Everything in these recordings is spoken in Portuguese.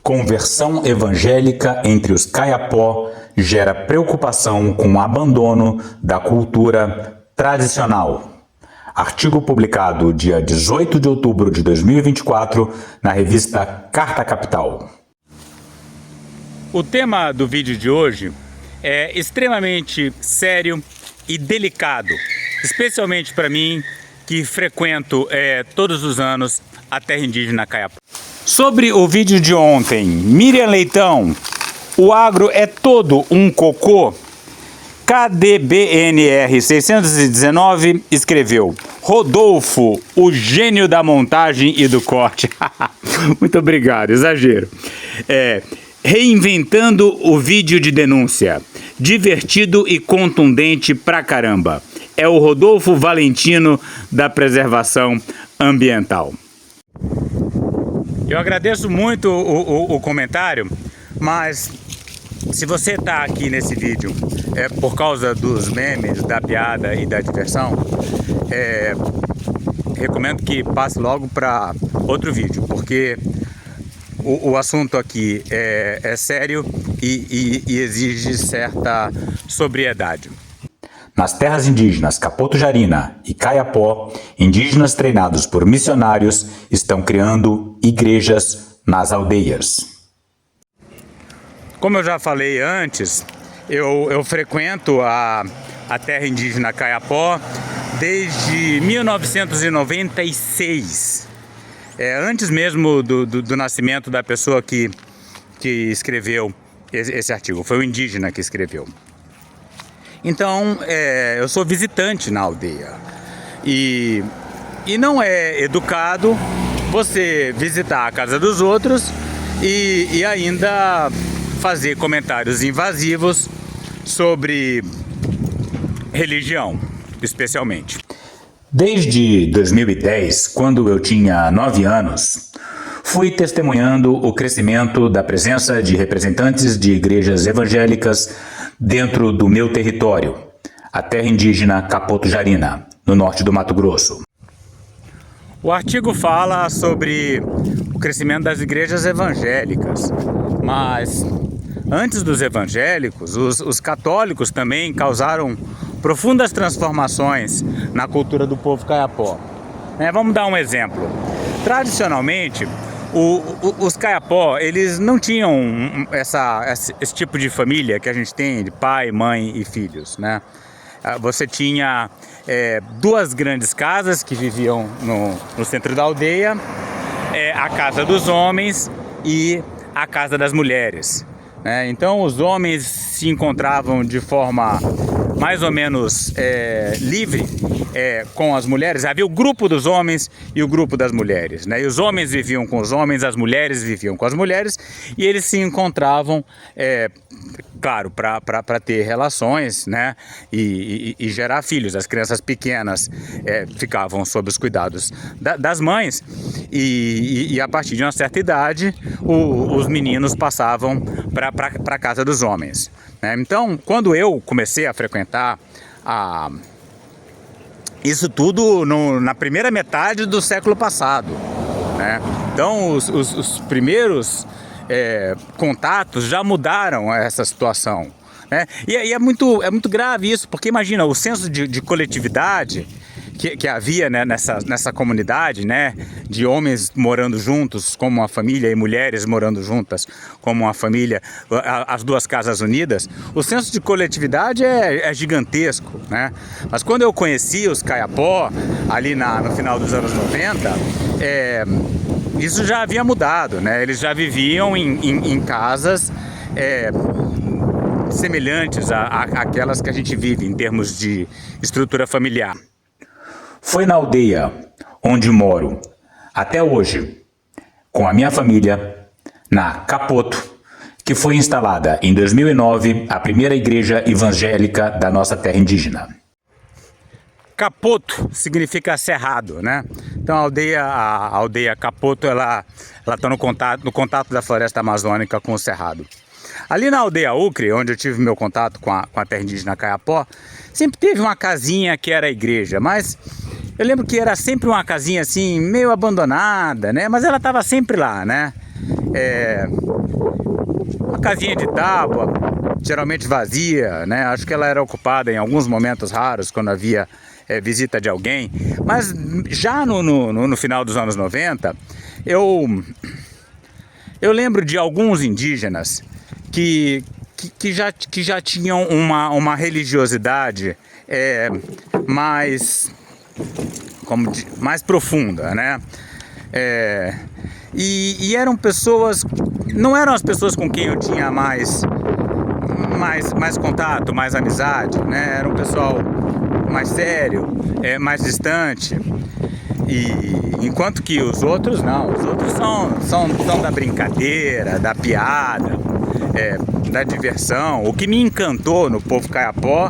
Conversão evangélica entre os Kayapó gera preocupação com o abandono da cultura tradicional. Artigo publicado dia 18 de outubro de 2024 na revista Carta Capital. O tema do vídeo de hoje é extremamente sério e delicado, especialmente para mim que frequento todos os anos a terra indígena Kayapó. Sobre o vídeo de ontem, Miriam Leitão, o agro é todo um cocô? KDBNR 619 escreveu: Rodolfo, o gênio da montagem e do corte. Muito obrigado, exagero. Reinventando o vídeo de denúncia. Divertido e contundente pra caramba. É o Rodolfo Valentino da preservação ambiental. Eu agradeço muito o comentário, mas se você está aqui nesse vídeo por causa dos memes, da piada e da diversão, recomendo que passe logo para outro vídeo, porque o assunto aqui é sério e exige certa sobriedade. Nas terras indígenas Capoto Jarina e Kayapó, indígenas treinados por missionários estão criando igrejas nas aldeias. Como eu já falei antes, eu frequento a terra indígena Kayapó desde 1996. Antes mesmo do nascimento da pessoa que escreveu esse artigo. Foi o indígena que escreveu. Então, eu sou visitante na aldeia. E não é educado você visitar a casa dos outros e ainda fazer comentários invasivos sobre religião, especialmente. Desde 2010, quando eu tinha 9 anos, fui testemunhando o crescimento da presença de representantes de igrejas evangélicas dentro do meu território, a terra indígena Capoto Jarina, no norte do Mato Grosso. O artigo fala sobre o crescimento das igrejas evangélicas, mas antes dos evangélicos, os católicos também causaram profundas transformações na cultura do povo Kayapó. Vamos dar um exemplo. Tradicionalmente, os Kayapó, eles não tinham esse tipo de família que a gente tem, de pai, mãe e filhos, né? Você tinha duas grandes casas que viviam no centro da aldeia, a casa dos homens e a casa das mulheres, né? Então os homens se encontravam de forma mais ou menos livre com as mulheres. Havia o grupo dos homens e o grupo das mulheres, né? E os homens viviam com os homens, as mulheres viviam com as mulheres, e eles se encontravam, claro, para ter relações, né? E gerar filhos. As crianças pequenas ficavam sob os cuidados das mães, e a partir de uma certa idade os meninos passavam para a casa dos homens, né? Então, quando eu comecei a frequentar isso tudo na primeira metade do século passado, né? Então os primeiros contatos já mudaram essa situação, né? E é muito grave isso, porque imagina o senso de coletividade que havia, né, nessa comunidade, né, de homens morando juntos como uma família e mulheres morando juntas como uma família, as duas casas unidas. O senso de coletividade é gigantesco, né? Mas quando eu conheci os Kayapó ali no final dos anos 90, isso já havia mudado, né? Eles já viviam em casas semelhantes àquelas que a gente vive em termos de estrutura familiar. Foi na aldeia onde moro até hoje, com a minha família, na Capoto, que foi instalada em 2009 a primeira igreja evangélica da nossa terra indígena. Capoto significa cerrado, né? Então a aldeia Capoto, ela está no contato da floresta amazônica com o cerrado. Ali na aldeia Ucre, onde eu tive meu contato com a terra indígena Kayapó, sempre teve uma casinha que era a igreja, mas eu lembro que era sempre uma casinha assim, meio abandonada, né? Mas ela estava sempre lá, né? Uma casinha de tábua, geralmente vazia, né? Acho que ela era ocupada em alguns momentos raros, quando havia visita de alguém. Mas já no final dos anos 90, eu lembro de alguns indígenas que já tinham uma religiosidade mais profunda, né? E eram pessoas, não eram as pessoas com quem eu tinha mais contato, mais amizade, né? Era um pessoal mais sério, mais distante. E enquanto que os outros não, os outros são da brincadeira, da piada, da diversão. O que me encantou no povo Kayapó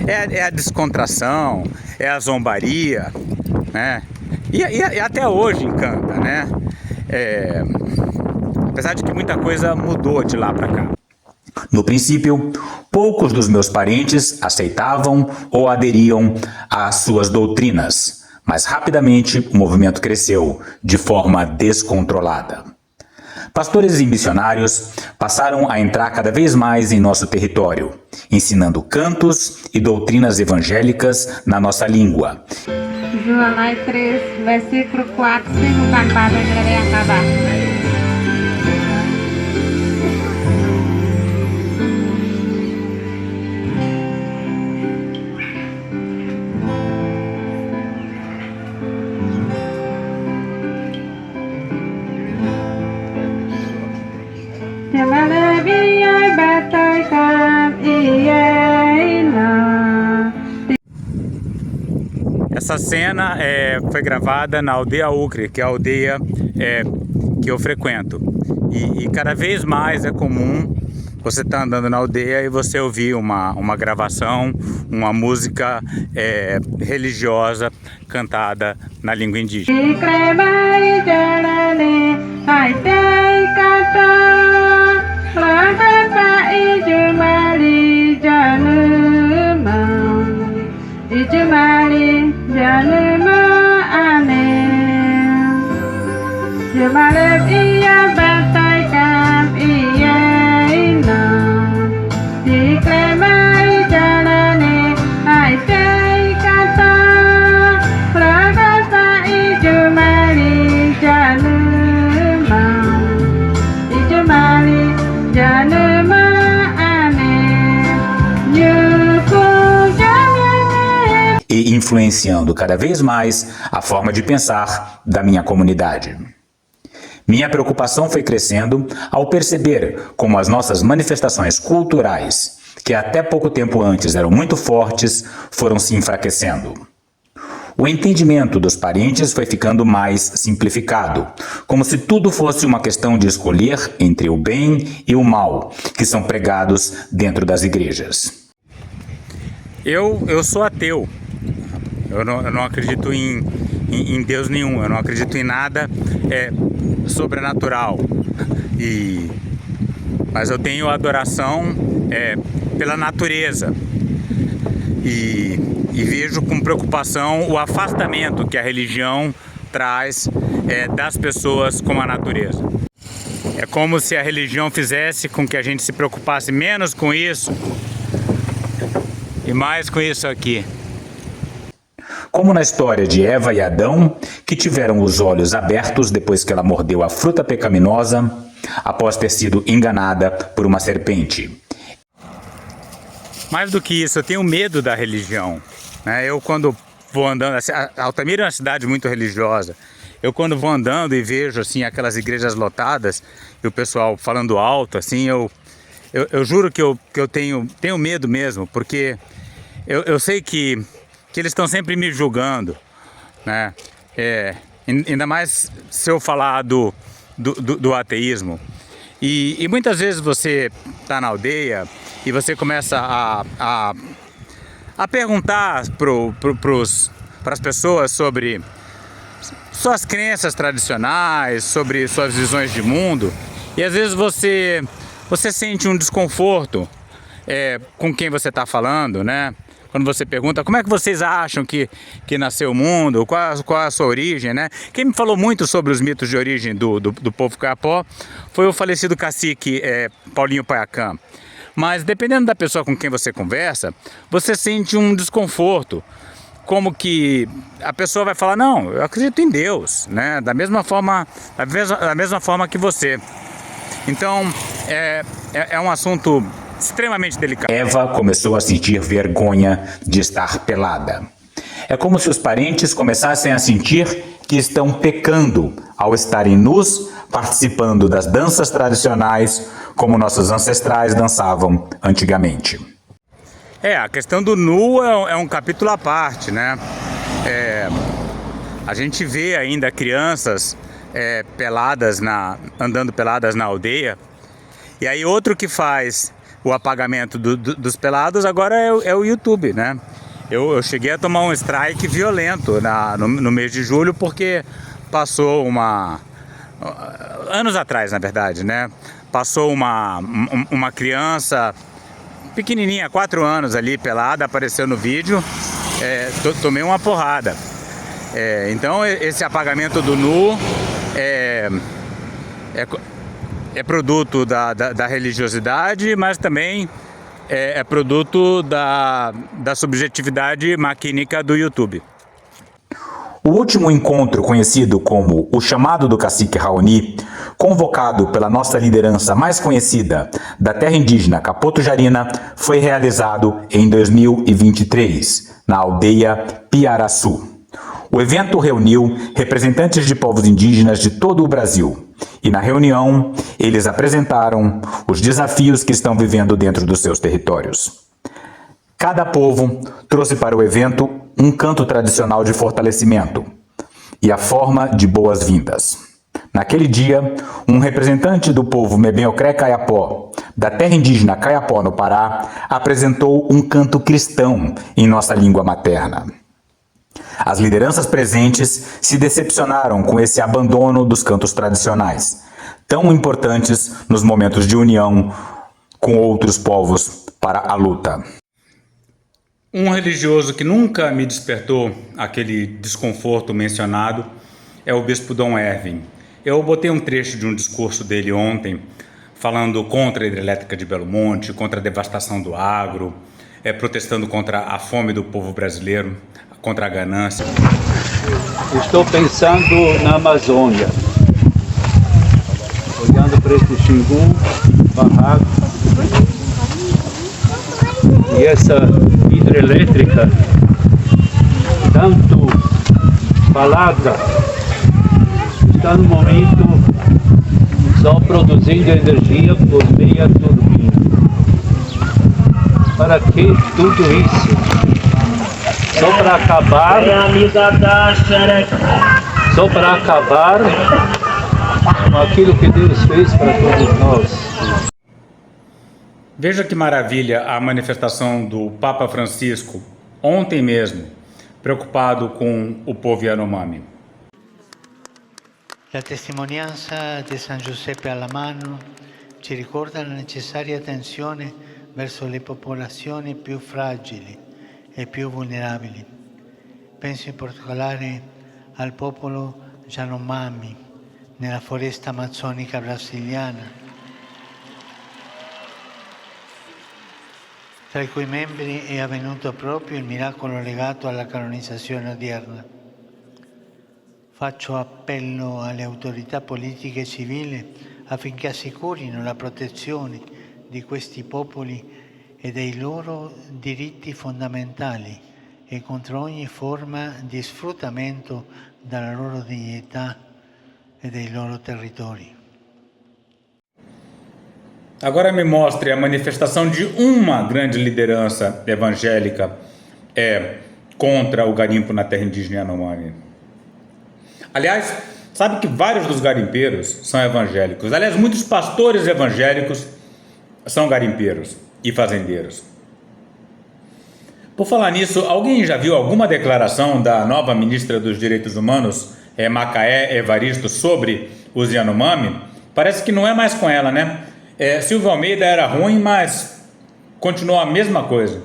é a descontração, é a zombaria, né? E até hoje encanta, né? Apesar de que muita coisa mudou de lá para cá. No princípio, poucos dos meus parentes aceitavam ou aderiam às suas doutrinas, mas rapidamente o movimento cresceu de forma descontrolada. Pastores e missionários passaram a entrar cada vez mais em nosso território, ensinando cantos e doutrinas evangélicas na nossa língua. João 3, versículo 4, bukan pada yang kabar. Essa cena foi gravada na aldeia Ucre, que é a aldeia que eu frequento. E cada vez mais é comum você estar andando na aldeia e você ouvir uma gravação, uma música religiosa cantada na língua indígena. E influenciando cada vez mais a forma de pensar da minha comunidade. Minha preocupação foi crescendo ao perceber como as nossas manifestações culturais, que até pouco tempo antes eram muito fortes, foram se enfraquecendo. O entendimento dos parentes foi ficando mais simplificado, como se tudo fosse uma questão de escolher entre o bem e o mal, que são pregados dentro das igrejas. Eu sou ateu. Eu não acredito em Deus nenhum, eu não acredito em nada sobrenatural. Mas eu tenho adoração pela natureza. E vejo com preocupação o afastamento que a religião traz das pessoas com a natureza. É como se a religião fizesse com que a gente se preocupasse menos com isso e mais com isso aqui. Como na história de Eva e Adão, que tiveram os olhos abertos depois que ela mordeu a fruta pecaminosa, após ter sido enganada por uma serpente. Mais do que isso, eu tenho medo da religião, né? Eu quando vou andando, Altamira é uma cidade muito religiosa, eu quando vou andando e vejo assim aquelas igrejas lotadas e o pessoal falando alto, assim, eu juro que eu tenho medo mesmo, porque eu sei que eles estão sempre me julgando, né? Ainda mais se eu falar do ateísmo. E muitas vezes você está na aldeia e você começa a perguntar para as pessoas sobre suas crenças tradicionais, sobre suas visões de mundo. E às vezes você Você sente um desconforto com quem você está falando, né? Quando você pergunta como é que vocês acham que nasceu o mundo, qual a sua origem, né? Quem me falou muito sobre os mitos de origem do povo Kayapó foi o falecido cacique Paulinho Paiacã. Mas dependendo da pessoa com quem você conversa, você sente um desconforto. Como que a pessoa vai falar, não, eu acredito em Deus, né? Da mesma forma que você. Então, é um assunto extremamente delicado. Eva começou a sentir vergonha de estar pelada. É como se os parentes começassem a sentir que estão pecando ao estarem nus, participando das danças tradicionais, como nossos ancestrais dançavam antigamente. A questão do nu é um capítulo à parte, né? A gente vê ainda crianças andando peladas na aldeia. E aí outro que faz o apagamento dos pelados agora é o YouTube, né? Eu cheguei a tomar um strike violento no mês de julho porque passou anos atrás, na verdade, né? Passou uma criança pequenininha, 4 anos ali, pelada, apareceu no vídeo, tomei uma porrada. Então esse apagamento do nu é produto da religiosidade, mas também é produto da subjetividade maquínica do YouTube. O último encontro, conhecido como o Chamado do Cacique Raoni, convocado pela nossa liderança mais conhecida da terra indígena Capoto-Jarina, foi realizado em 2023, na aldeia Piaraçu. O evento reuniu representantes de povos indígenas de todo o Brasil e, na reunião, eles apresentaram os desafios que estão vivendo dentro dos seus territórios. Cada povo trouxe para o evento um canto tradicional de fortalecimento e a forma de boas-vindas. Naquele dia, um representante do povo Mebenocré Kayapó, da terra indígena Kayapó, no Pará, apresentou um canto cristão em nossa língua materna. As lideranças presentes se decepcionaram com esse abandono dos cantos tradicionais, tão importantes nos momentos de união com outros povos para a luta. Um religioso que nunca me despertou aquele desconforto mencionado é o bispo Dom Erwin. Eu botei um trecho de um discurso dele ontem, falando contra a hidrelétrica de Belo Monte, contra a devastação do agro, protestando contra a fome do povo brasileiro, contra a ganância. Estou pensando na Amazônia, olhando para esse Xingu, barraco, e essa hidrelétrica, tanto falada, está no momento só produzindo energia por meia turbina. Para que tudo isso? Só para acabar com aquilo que Deus fez para todos nós. Veja que maravilha a manifestação do Papa Francisco ontem mesmo, preocupado com o povo Yanomami. La testimonianza di San Giuseppe alla Mano ci ricorda la necessaria attenzione verso le popolazioni più fragili e più vulnerabili. Penso in particolare al popolo Yanomami nella foresta amazzonica brasiliana, tra i cui membri è avvenuto proprio il miracolo legato alla canonizzazione odierna. Faccio appello alle autorità politiche e civili affinché assicurino la protezione di questi popoli e dei loro diritti fondamentali e contro ogni forma di sfruttamento della loro dignità e dei loro territori. Agora me mostre a manifestação de uma grande liderança evangélica contra o garimpo na terra indígena Yanomami. Aliás, sabe que vários dos garimpeiros são evangélicos. Aliás, muitos pastores evangélicos são garimpeiros e fazendeiros. Por falar nisso, alguém já viu alguma declaração da nova ministra dos Direitos Humanos, Macaé Evaristo, sobre os Yanomami? Parece que não é mais com ela, né? Silvio Almeida era ruim, mas continuou a mesma coisa.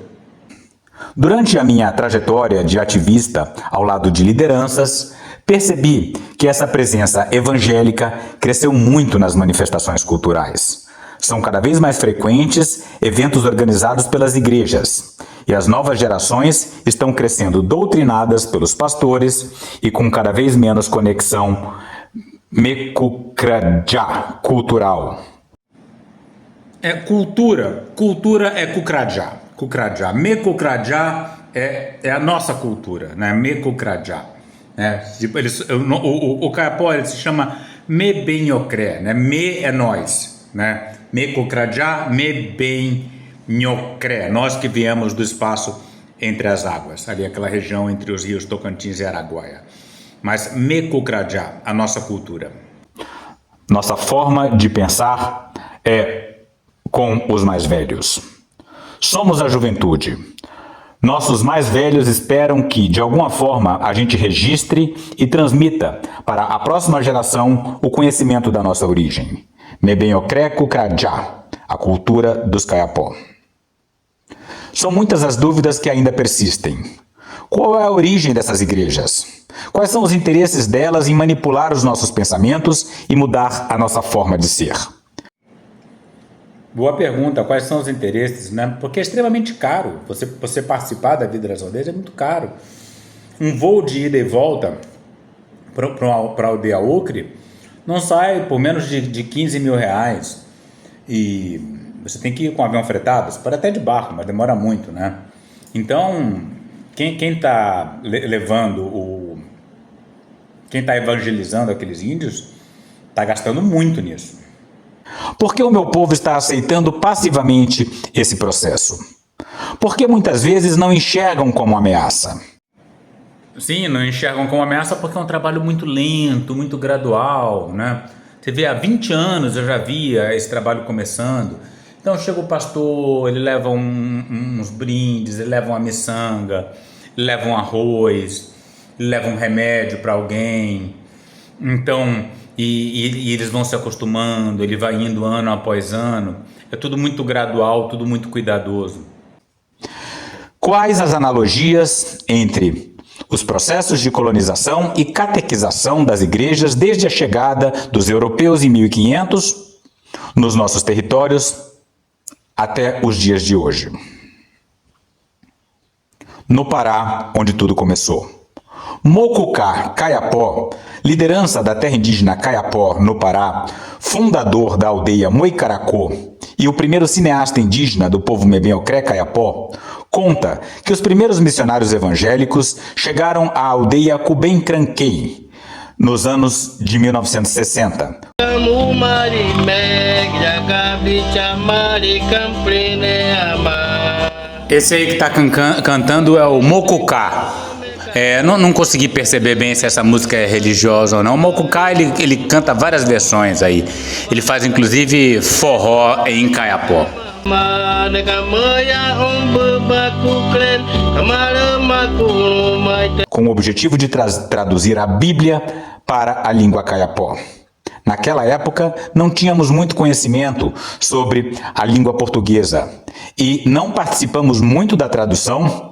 Durante a minha trajetória de ativista ao lado de lideranças, percebi que essa presença evangélica cresceu muito nas manifestações culturais. São cada vez mais frequentes eventos organizados pelas igrejas, e as novas gerações estão crescendo doutrinadas pelos pastores e com cada vez menos conexão mekukrajá cultural. Cultura é kukrajá. Mekukrajá é a nossa cultura, né? Mekukrajá. Tipo, o Kayapó ele se chama Mebenhocré, né? Me é nós, né? Mekukrajá, Mebenhocré, nós que viemos do espaço entre as águas, ali aquela região entre os rios Tocantins e Araguaia. Mas Mekukrajá, a nossa cultura. Nossa forma de pensar é com os mais velhos. Somos a juventude. Nossos mais velhos esperam que, de alguma forma, a gente registre e transmita para a próxima geração o conhecimento da nossa origem. Mebenhocré Kukrajá, a cultura dos Kayapó. São muitas as dúvidas que ainda persistem. Qual é a origem dessas igrejas? Quais são os interesses delas em manipular os nossos pensamentos e mudar a nossa forma de ser? Boa pergunta, quais são os interesses, né? Porque é extremamente caro. Você participar da vida das aldeias é muito caro. Um voo de ida e volta para a aldeia Ocre não sai por menos de 15 mil reais. E você tem que ir com avião fretado, você pode até de barco, mas demora muito, né? Então, quem está quem está evangelizando aqueles índios está gastando muito nisso. Por que o meu povo está aceitando passivamente esse processo? Porque muitas vezes não enxergam como ameaça. Sim, não enxergam como ameaça porque é um trabalho muito lento, muito gradual, né? Você vê, há 20 anos eu já via esse trabalho começando. Então chega o pastor, ele leva uns brindes, ele leva uma miçanga, ele leva um arroz, ele leva um remédio para alguém. Então... E eles vão se acostumando, ele vai indo ano após ano. É tudo muito gradual, tudo muito cuidadoso. Quais as analogias entre os processos de colonização e catequização das igrejas desde a chegada dos europeus em 1500 nos nossos territórios até os dias de hoje? No Pará, onde tudo começou. Mokuká Kayapó, liderança da terra indígena Kayapó, no Pará, fundador da aldeia Moicaracô e o primeiro cineasta indígena do povo Mebenhocré Kayapó, conta que os primeiros missionários evangélicos chegaram à aldeia Kubenkranquei nos anos de 1960. Esse aí que está cantando é o Mokuká. Não consegui perceber bem se essa música é religiosa ou não. O Mokuká, ele canta várias versões aí. Ele faz inclusive forró em Kayapó. Com o objetivo de traduzir a Bíblia para a língua Kayapó. Naquela época, não tínhamos muito conhecimento sobre a língua portuguesa e não participamos muito da tradução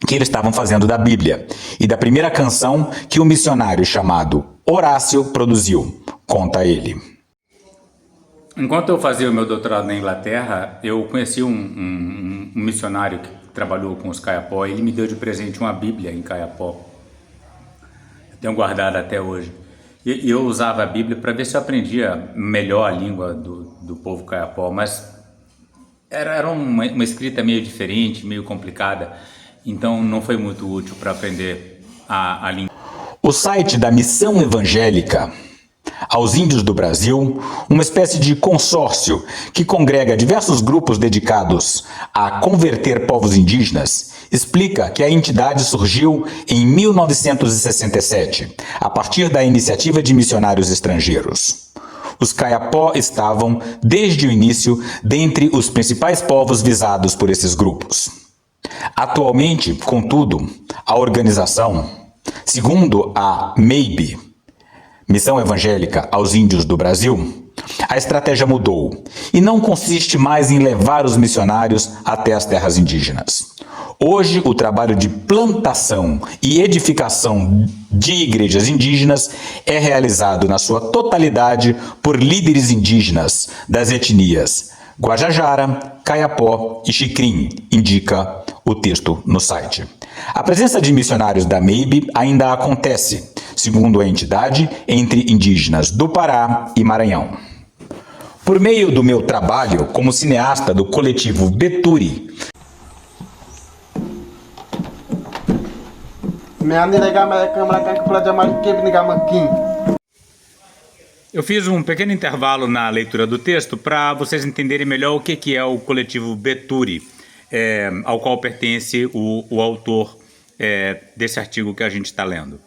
que eles estavam fazendo da Bíblia e da primeira canção que o missionário chamado Horácio produziu, conta ele. Enquanto eu fazia o meu doutorado na Inglaterra, eu conheci um missionário que trabalhou com os Kayapó e ele me deu de presente uma Bíblia em Kayapó. Eu tenho guardado até hoje. E eu usava a Bíblia para ver se eu aprendia melhor a língua do povo Kayapó, mas era uma escrita meio diferente, meio complicada. Então não foi muito útil para aprender a língua. O site da Missão Evangélica aos Índios do Brasil, uma espécie de consórcio que congrega diversos grupos dedicados a converter povos indígenas, explica que a entidade surgiu em 1967, a partir da iniciativa de missionários estrangeiros. Os Kayapó estavam, desde o início, dentre os principais povos visados por esses grupos. Atualmente, contudo, a organização, segundo a MEIB, Missão Evangélica aos Índios do Brasil, a estratégia mudou e não consiste mais em levar os missionários até as terras indígenas. Hoje, o trabalho de plantação e edificação de igrejas indígenas é realizado na sua totalidade por líderes indígenas das etnias Guajajara, Kayapó e Xikrin, indica o texto no site. A presença de missionários da MEIB ainda acontece, segundo a entidade, entre indígenas do Pará e Maranhão. Por meio do meu trabalho como cineasta do coletivo Beturi, eu fiz um pequeno intervalo na leitura do texto para vocês entenderem melhor o que é o coletivo Beturi, ao qual pertence o autor desse artigo que a gente está lendo.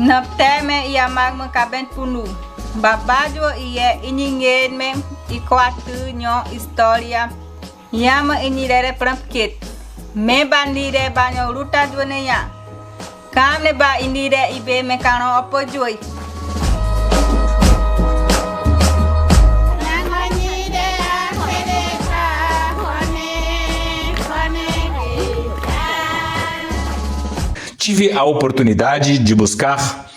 Napteme ia magma kaben punu. Babado ia iningen mem ikwatu nyo historia. Yama inirere prampket. Me bandire banyo ruta dwane ya. Kamne ba inire ibe mekano opojoi. tive a oportunidade de buscar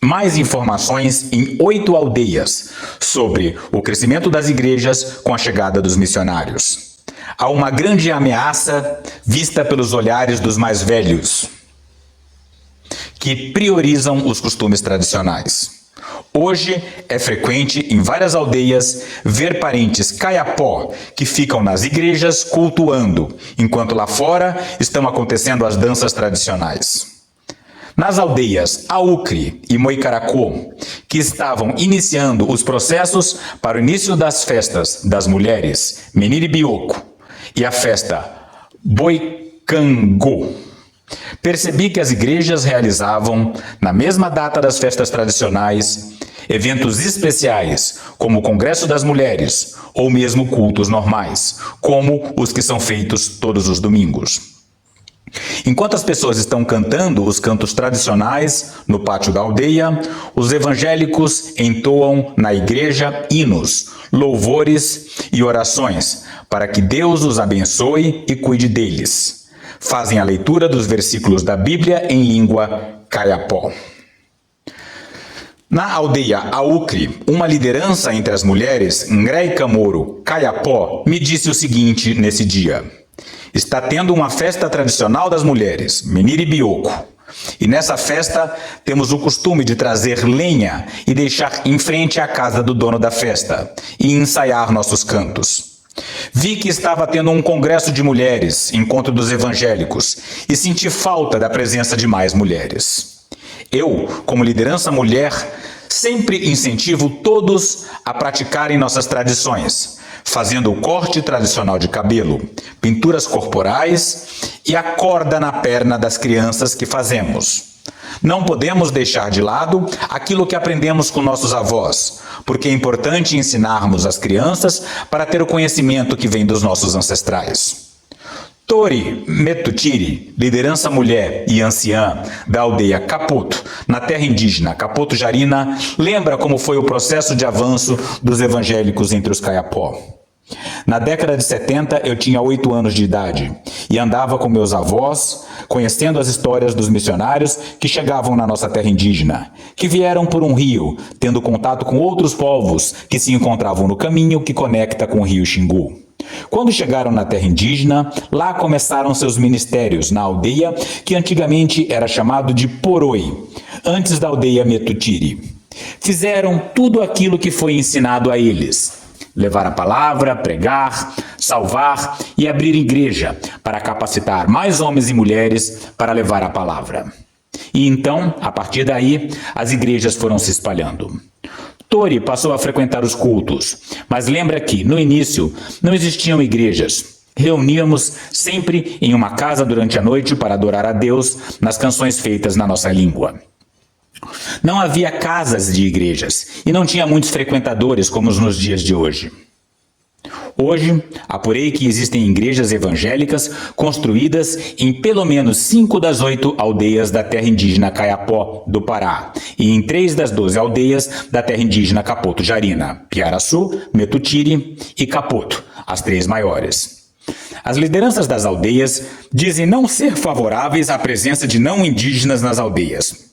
mais informações em 8 aldeias sobre o crescimento das igrejas com a chegada dos missionários. Há uma grande ameaça vista pelos olhares dos mais velhos, que priorizam os costumes tradicionais. Hoje é frequente em várias aldeias ver parentes Kayapó que ficam nas igrejas cultuando, enquanto lá fora estão acontecendo as danças tradicionais. Nas aldeias Aucre e Moicaracô, que estavam iniciando os processos para o início das festas das mulheres Meniribioco e a festa Boicangô, percebi que as igrejas realizavam, na mesma data das festas tradicionais, eventos especiais, como o Congresso das Mulheres, ou mesmo cultos normais, como os que são feitos todos os domingos. Enquanto as pessoas estão cantando os cantos tradicionais no pátio da aldeia, os evangélicos entoam na igreja hinos, louvores e orações, para que Deus os abençoe e cuide deles. Fazem a leitura dos versículos da Bíblia em língua Kayapó. Na aldeia Aucre, uma liderança entre as mulheres, Ngrei Camoro Kayapó, me disse o seguinte nesse dia: está tendo uma festa tradicional das mulheres, Meniribioco, e nessa festa temos o costume de trazer lenha e deixar em frente à casa do dono da festa e ensaiar nossos cantos. Vi que estava tendo um congresso de mulheres, encontro dos evangélicos, e senti falta da presença de mais mulheres. Eu, como liderança mulher, sempre incentivo todos a praticarem nossas tradições, fazendo o corte tradicional de cabelo, pinturas corporais e a corda na perna das crianças que fazemos. Não podemos deixar de lado aquilo que aprendemos com nossos avós, porque é importante ensinarmos as crianças para ter o conhecimento que vem dos nossos ancestrais. Tori Metutiri, liderança mulher e anciã da aldeia Capoto, na terra indígena Capoto Jarina, lembra como foi o processo de avanço dos evangélicos entre os Kayapó. Na década de 70, eu tinha 8 anos de idade e andava com meus avós, conhecendo as histórias dos missionários que chegavam na nossa terra indígena, que vieram por um rio, tendo contato com outros povos que se encontravam no caminho que conecta com o rio Xingu. Quando chegaram na terra indígena, lá começaram seus ministérios na aldeia que antigamente era chamado de Poroi, antes da aldeia Metutiri. Fizeram tudo aquilo que foi ensinado a eles: levar a palavra, pregar, salvar e abrir igreja para capacitar mais homens e mulheres para levar a palavra. E então, a partir daí, as igrejas foram se espalhando. Tori passou a frequentar os cultos, mas lembra que, no início, não existiam igrejas. Reuníamos sempre em uma casa durante a noite para adorar a Deus nas canções feitas na nossa língua. Não havia casas de igrejas e não tinha muitos frequentadores como nos dias de hoje. Hoje, apurei que existem igrejas evangélicas construídas em pelo menos 5 das 8 aldeias da terra indígena Kayapó, do Pará, e em 3 das 12 aldeias da terra indígena Capoto-Jarina, Piaraçu, Metutiri e Capoto, as 3 maiores. As lideranças das aldeias dizem não ser favoráveis à presença de não indígenas nas aldeias,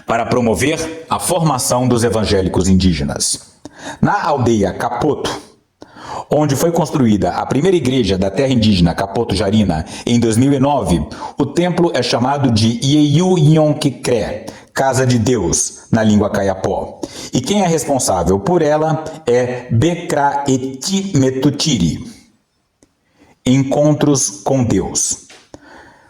para promover a formação dos evangélicos indígenas. Na aldeia Capoto, onde foi construída a primeira igreja da terra indígena Capoto-Jarina em 2009, o templo é chamado de Yeyu Yonquicré, Casa de Deus, na língua Kayapó. E quem é responsável por ela é Bekra Eti Metutiri, Encontros com Deus.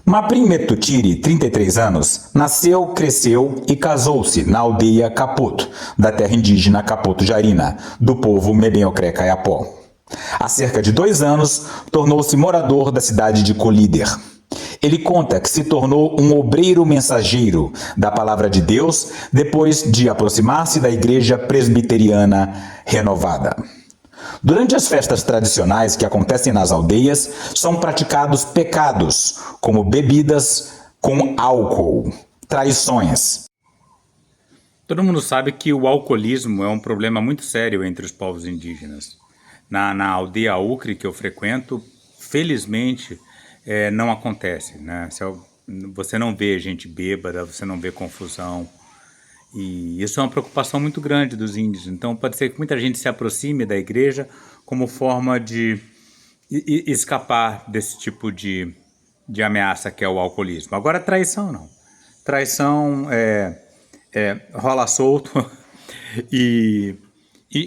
Maprim Metutiri, 33 anos, nasceu, cresceu e casou-se na aldeia Capoto, da terra indígena Capoto-Jarina, do povo Mebenocré Kayapó. Há cerca de 2 anos, tornou-se morador da cidade de Colíder. Ele conta que se tornou um obreiro mensageiro da palavra de Deus depois de aproximar-se da igreja presbiteriana renovada. Durante as festas tradicionais que acontecem nas aldeias, são praticados pecados, como bebidas com álcool, traições. Todo mundo sabe que o alcoolismo é um problema muito sério entre os povos indígenas. Na aldeia Ucre que eu frequento, felizmente, não acontece, né? Você não vê gente bêbada, você não vê confusão. E isso é uma preocupação muito grande dos índios. Então pode ser que muita gente se aproxime da igreja como forma de escapar desse tipo de ameaça que é o alcoolismo. Agora, traição não. Traição rola solto e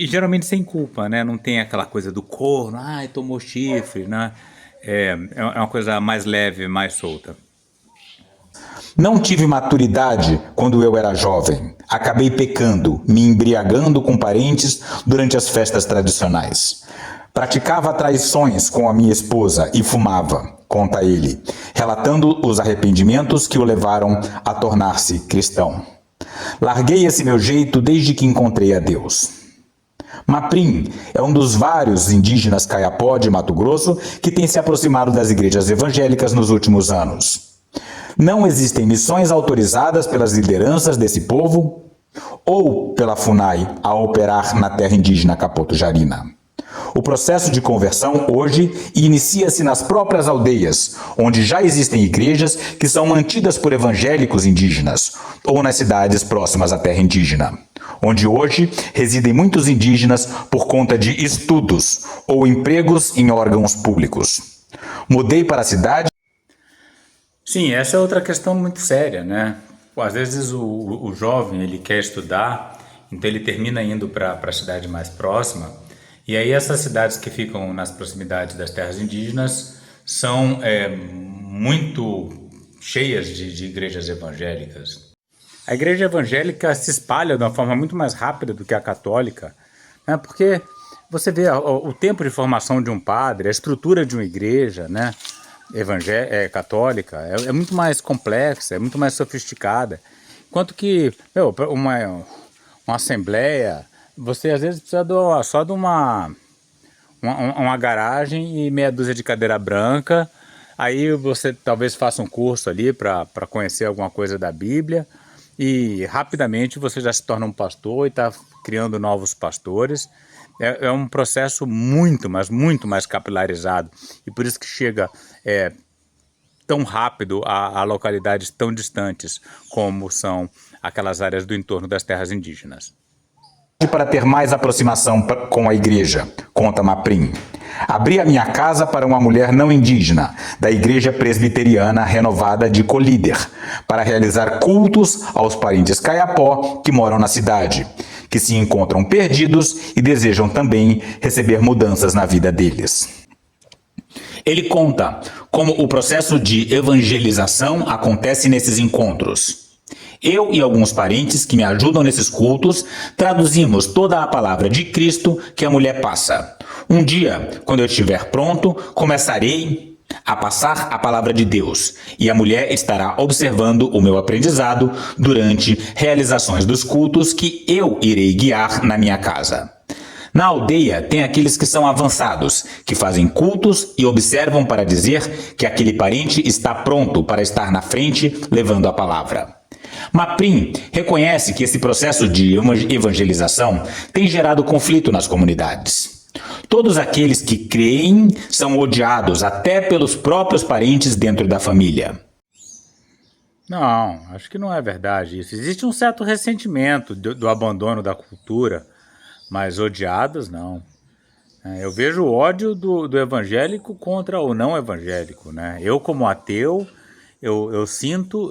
geralmente sem culpa, né? Não tem aquela coisa do corno, tomou chifre, né? É uma coisa mais leve, mais solta. Não tive maturidade quando eu era jovem. Acabei pecando, me embriagando com parentes durante as festas tradicionais. Praticava traições com a minha esposa e fumava, conta ele, relatando os arrependimentos que o levaram a tornar-se cristão. Larguei esse meu jeito desde que encontrei a Deus. Maprim é um dos vários indígenas Kayapó de Mato Grosso que tem se aproximado das igrejas evangélicas nos últimos anos. Não existem missões autorizadas pelas lideranças desse povo ou pela FUNAI a operar na terra indígena Capoto-Jarina. O processo de conversão hoje inicia-se nas próprias aldeias, onde já existem igrejas que são mantidas por evangélicos indígenas, ou nas cidades próximas à terra indígena, onde hoje residem muitos indígenas por conta de estudos ou empregos em órgãos públicos. Mudei para a cidade. Sim, essa é outra questão muito séria, né? Às vezes o jovem ele quer estudar, então ele termina indo para a cidade mais próxima, e aí essas cidades que ficam nas proximidades das terras indígenas são muito cheias de igrejas evangélicas. A igreja evangélica se espalha de uma forma muito mais rápida do que a católica, né? Porque você vê o tempo de formação de um padre, a estrutura de uma igreja, né? Católica, é muito mais complexa, é muito mais sofisticada. Enquanto que uma assembleia, você às vezes precisa só de uma garagem e meia dúzia de cadeira branca. Aí você talvez faça um curso ali para conhecer alguma coisa da Bíblia e rapidamente você já se torna um pastor e está criando novos pastores. É um processo muito, mas muito mais capilarizado e por isso que chega tão rápido a localidades tão distantes como são aquelas áreas do entorno das terras indígenas. para ter mais aproximação com a igreja, conta Maprim. Abri a minha casa para uma mulher não indígena, da Igreja Presbiteriana Renovada de Colíder, para realizar cultos aos parentes Kayapó que moram na cidade, que se encontram perdidos e desejam também receber mudanças na vida deles. Ele conta como o processo de evangelização acontece nesses encontros. Eu e alguns parentes que me ajudam nesses cultos traduzimos toda a palavra de Cristo que a mulher passa. Um dia, quando eu estiver pronto, começarei a passar a palavra de Deus e a mulher estará observando o meu aprendizado durante realizações dos cultos que eu irei guiar na minha casa. Na aldeia tem aqueles que são avançados, que fazem cultos e observam para dizer que aquele parente está pronto para estar na frente levando a palavra. Maprim reconhece que esse processo de evangelização tem gerado conflito nas comunidades. Todos aqueles que creem são odiados até pelos próprios parentes dentro da família. Não, acho que não é verdade isso. Existe um certo ressentimento do abandono da cultura, mas odiados não. Eu vejo o ódio do evangélico contra o não evangélico, né? Eu, como ateu, eu sinto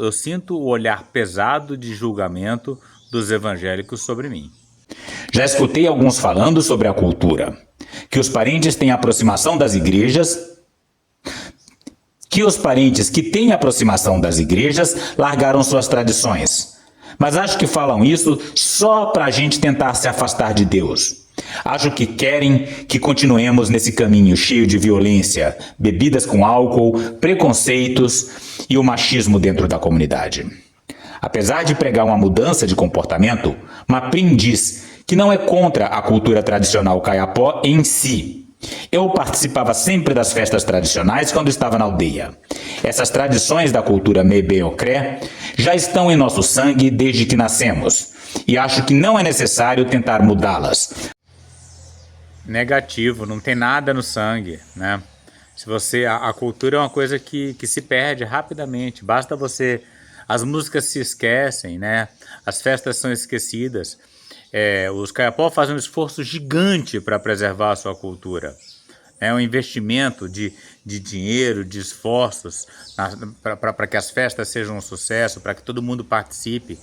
o olhar pesado de julgamento dos evangélicos sobre mim. Já escutei alguns falando sobre a cultura, que os parentes têm aproximação das igrejas, largaram suas tradições. Mas acho que falam isso só para a gente tentar se afastar de Deus. Acho que querem que continuemos nesse caminho cheio de violência, bebidas com álcool, preconceitos e o machismo dentro da comunidade. Apesar de pregar uma mudança de comportamento, Maprim diz que não é contra a cultura tradicional Kayapó em si. Eu participava sempre das festas tradicionais quando estava na aldeia. Essas tradições da cultura Mebeocré já estão em nosso sangue desde que nascemos, e acho que não é necessário tentar mudá-las. Negativo, não tem nada no sangue, né? A cultura é uma coisa que se perde rapidamente, basta você... As músicas se esquecem, né? As festas são esquecidas. Os Kayapó fazem um esforço gigante para preservar a sua cultura. É um investimento de dinheiro, de esforços para que as festas sejam um sucesso, para que todo mundo participe.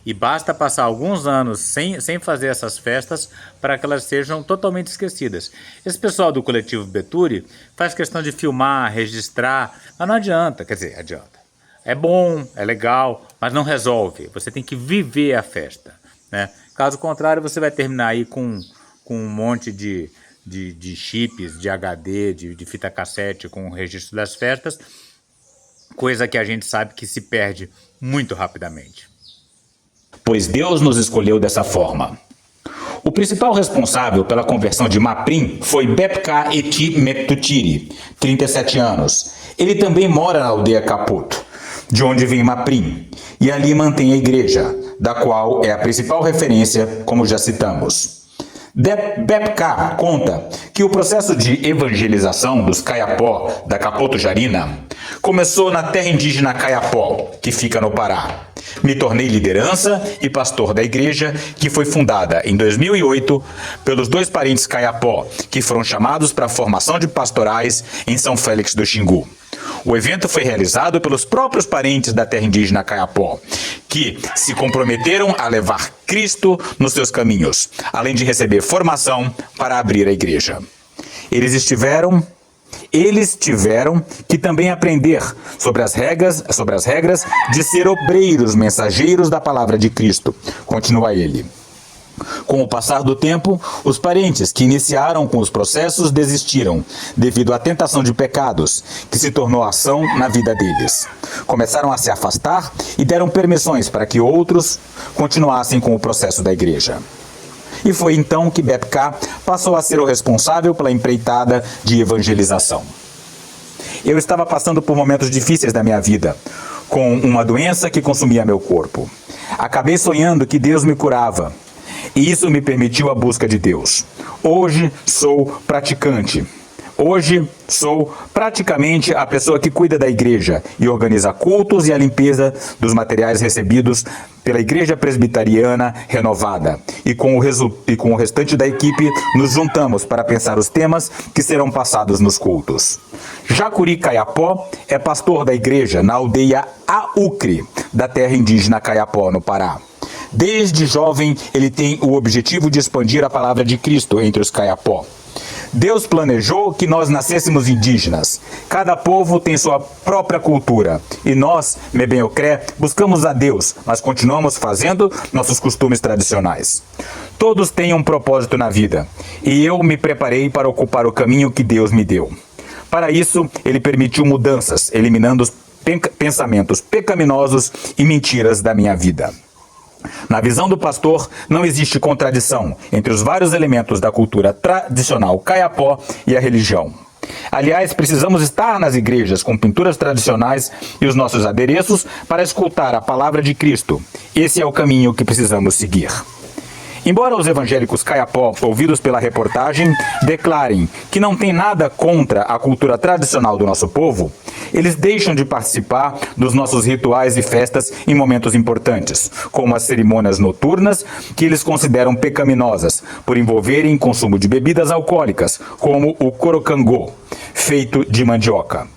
E basta passar alguns anos sem fazer essas festas para que elas sejam totalmente esquecidas. Esse pessoal do coletivo Beturi faz questão de filmar, registrar, mas não adianta, quer dizer, adianta. É bom, é legal, mas não resolve. Você tem que viver a festa, né? Caso contrário, você vai terminar aí com um monte de chips, de HD, de fita cassete com o registro das festas, coisa que a gente sabe que se perde muito rapidamente. Pois Deus nos escolheu dessa forma. O principal responsável pela conversão de Maprim foi Bepka Eti Metutiri, 37 anos. Ele também mora na aldeia Caputo, de onde vem Maprim, e ali mantém a igreja, da qual é a principal referência, como já citamos. Bepka conta que o processo de evangelização dos Kayapó da Capoto Jarina começou na terra indígena Kayapó, que fica no Pará. Me tornei liderança e pastor da igreja, que foi fundada em 2008 pelos 2 parentes Kayapó, que foram chamados para a formação de pastorais em São Félix do Xingu. O evento foi realizado pelos próprios parentes da terra indígena Kayapó, que se comprometeram a levar Cristo nos seus caminhos, além de receber formação para abrir a igreja. Eles tiveram que também aprender sobre as regras de ser obreiros, mensageiros da palavra de Cristo. Continua ele. Com o passar do tempo, os parentes que iniciaram com os processos desistiram, devido à tentação de pecados, que se tornou ação na vida deles. Começaram a se afastar e deram permissões para que outros continuassem com o processo da igreja. E foi então que Bepka passou a ser o responsável pela empreitada de evangelização. Eu estava passando por momentos difíceis da minha vida, com uma doença que consumia meu corpo. Acabei sonhando que Deus me curava, e isso me permitiu a busca de Deus. Hoje sou praticante, Hoje sou praticamente a pessoa que cuida da igreja e organiza cultos e a limpeza dos materiais recebidos pela Igreja Presbiteriana Renovada. E com o restante da equipe nos juntamos para pensar os temas que serão passados nos cultos. Jacuri Caiapó é pastor da igreja na aldeia Aucre, da terra indígena Caiapó, no Pará. Desde jovem, ele tem o objetivo de expandir a palavra de Cristo entre os Caiapó. Deus planejou que nós nascêssemos indígenas. Cada povo tem sua própria cultura. E nós, Mebenocré, buscamos a Deus, mas continuamos fazendo nossos costumes tradicionais. Todos têm um propósito na vida. E eu me preparei para ocupar o caminho que Deus me deu. Para isso, ele permitiu mudanças, eliminando os pensamentos pecaminosos e mentiras da minha vida. Na visão do pastor, não existe contradição entre os vários elementos da cultura tradicional Caiapó e a religião. Aliás, precisamos estar nas igrejas com pinturas tradicionais e os nossos adereços para escutar a palavra de Cristo. Esse é o caminho que precisamos seguir. Embora os evangélicos Caiapó, ouvidos pela reportagem, declarem que não tem nada contra a cultura tradicional do nosso povo, eles deixam de participar dos nossos rituais e festas em momentos importantes, como as cerimônias noturnas, que eles consideram pecaminosas, por envolverem consumo de bebidas alcoólicas, como o corocangô, feito de mandioca.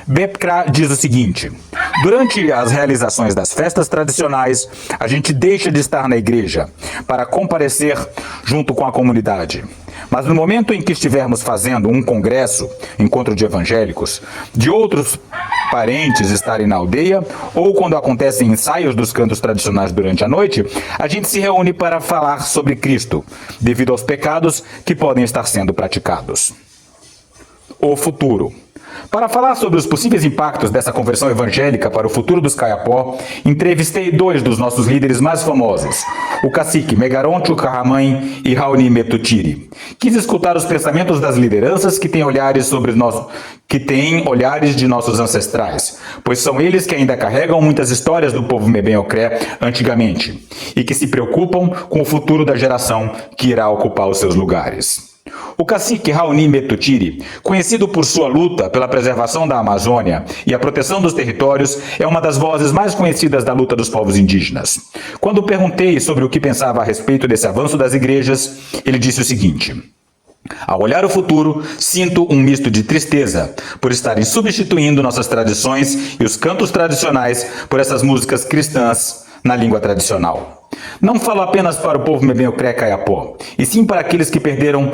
Bepkra diz o seguinte: durante as realizações das festas tradicionais, a gente deixa de estar na igreja para comparecer junto com a comunidade. Mas no momento em que estivermos fazendo um congresso, encontro de evangélicos, de outros parentes estarem na aldeia, ou quando acontecem ensaios dos cantos tradicionais durante a noite, a gente se reúne para falar sobre Cristo, devido aos pecados que podem estar sendo praticados. O futuro. Para falar sobre os possíveis impactos dessa conversão evangélica para o futuro dos Caiapó, entrevistei dois dos nossos líderes mais famosos, o cacique Megaron Chucarramãe e Raoni Metutiri. Quis escutar os pensamentos das lideranças que têm olhares de nossos ancestrais, pois são eles que ainda carregam muitas histórias do povo Mebenocré antigamente, e que se preocupam com o futuro da geração que irá ocupar os seus lugares. O cacique Raoni Metutiri, conhecido por sua luta pela preservação da Amazônia e a proteção dos territórios, é uma das vozes mais conhecidas da luta dos povos indígenas. Quando perguntei sobre o que pensava a respeito desse avanço das igrejas, ele disse o seguinte: ao olhar o futuro, sinto um misto de tristeza por estarem substituindo nossas tradições e os cantos tradicionais por essas músicas cristãs na língua tradicional. Não falo apenas para o povo Mebenocré Caiapó, e sim para aqueles que perderam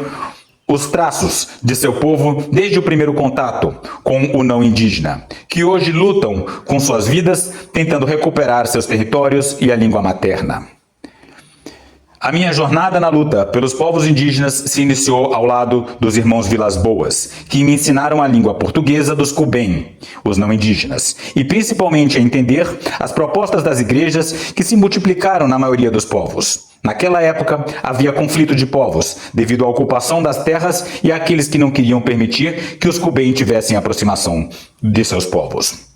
os traços de seu povo desde o primeiro contato com o não indígena, que hoje lutam com suas vidas tentando recuperar seus territórios e a língua materna. A minha jornada na luta pelos povos indígenas se iniciou ao lado dos irmãos Vilas Boas, que me ensinaram a língua portuguesa dos Cubem, os não indígenas, e principalmente a entender as propostas das igrejas que se multiplicaram na maioria dos povos. Naquela época, havia conflito de povos, devido à ocupação das terras e àqueles que não queriam permitir que os Cubem tivessem aproximação de seus povos.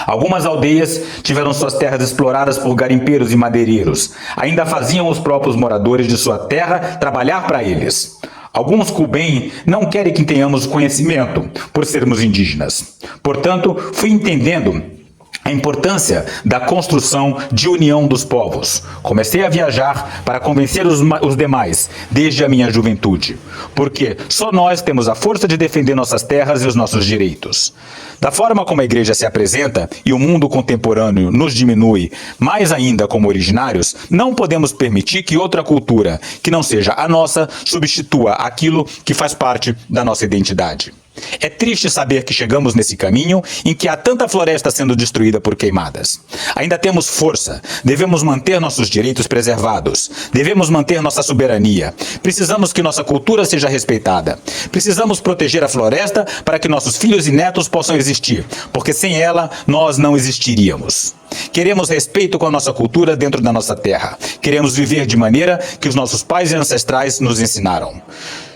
Algumas aldeias tiveram suas terras exploradas por garimpeiros e madeireiros. Ainda faziam os próprios moradores de sua terra trabalhar para eles. Alguns Cubem não querem que tenhamos conhecimento por sermos indígenas. Portanto, fui entendendo a importância da construção de união dos povos. Comecei a viajar para convencer os demais, desde a minha juventude, porque só nós temos a força de defender nossas terras e os nossos direitos. Da forma como a igreja se apresenta e o mundo contemporâneo nos diminui, mais ainda como originários, não podemos permitir que outra cultura, que não seja a nossa, substitua aquilo que faz parte da nossa identidade. É triste saber que chegamos nesse caminho em que há tanta floresta sendo destruída por queimadas. Ainda temos força, devemos manter nossos direitos preservados, devemos manter nossa soberania, precisamos que nossa cultura seja respeitada, precisamos proteger a floresta para que nossos filhos e netos possam existir, porque sem ela nós não existiríamos. Queremos respeito com a nossa cultura dentro da nossa terra, queremos viver de maneira que os nossos pais e ancestrais nos ensinaram.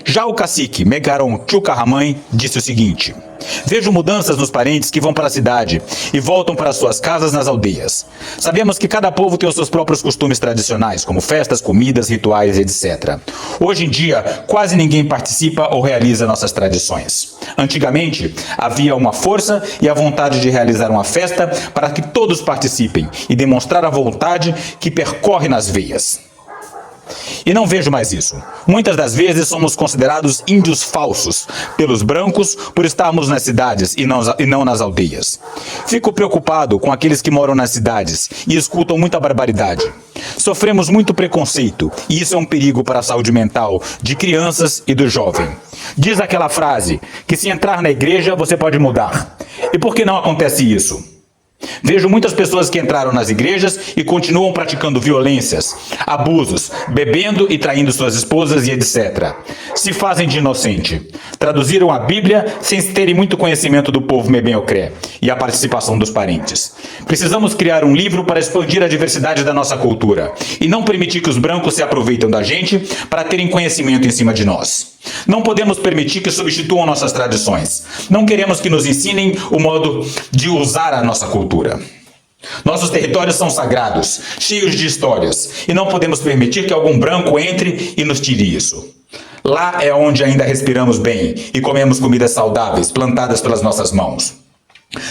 Já o cacique Megaron Chucarramãe disse o seguinte: Vejo mudanças nos parentes que vão para a cidade e voltam para suas casas nas aldeias. Sabemos que cada povo tem os seus próprios costumes tradicionais, como festas, comidas, rituais, etc. Hoje em dia, quase ninguém participa ou realiza nossas tradições. Antigamente, havia uma força e a vontade de realizar uma festa para que todos participem e demonstrar a vontade que percorre nas veias. E não vejo mais isso. Muitas das vezes somos considerados índios falsos pelos brancos por estarmos nas cidades e não nas aldeias. Fico preocupado com aqueles que moram nas cidades e escutam muita barbaridade. Sofremos muito preconceito e isso é um perigo para a saúde mental de crianças e do jovem. Diz aquela frase que se entrar na igreja você pode mudar. E por que não acontece isso? Vejo muitas pessoas que entraram nas igrejas e continuam praticando violências, abusos, bebendo e traindo suas esposas e etc. Se fazem de inocente. Traduziram a Bíblia sem terem muito conhecimento do povo Mebenocré e a participação dos parentes. Precisamos criar um livro para expandir a diversidade da nossa cultura e não permitir que os brancos se aproveitem da gente para terem conhecimento em cima de nós. Não podemos permitir que substituam nossas tradições. Não queremos que nos ensinem o modo de usar a nossa cultura. Nossos territórios são sagrados, cheios de histórias, e não podemos permitir que algum branco entre e nos tire isso. Lá é onde ainda respiramos bem e comemos comidas saudáveis, plantadas pelas nossas mãos.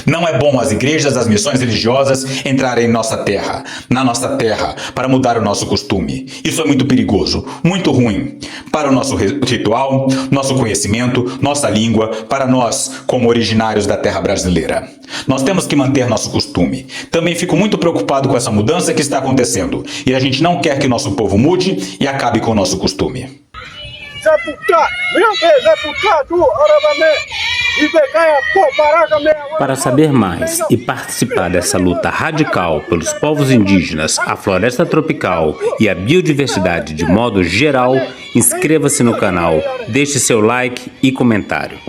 Não é bom as igrejas, as missões religiosas entrarem em nossa terra, na nossa terra, para mudar o nosso costume. Isso é muito perigoso, muito ruim para o nosso ritual, nosso conhecimento, nossa língua, para nós, como originários da terra brasileira. Nós temos que manter nosso costume. Também fico muito preocupado com essa mudança que está acontecendo, e a gente não quer que nosso povo mude e acabe com o nosso costume. Para saber mais e participar dessa luta radical pelos povos indígenas, a floresta tropical e a biodiversidade de modo geral, inscreva-se no canal, deixe seu like e comentário.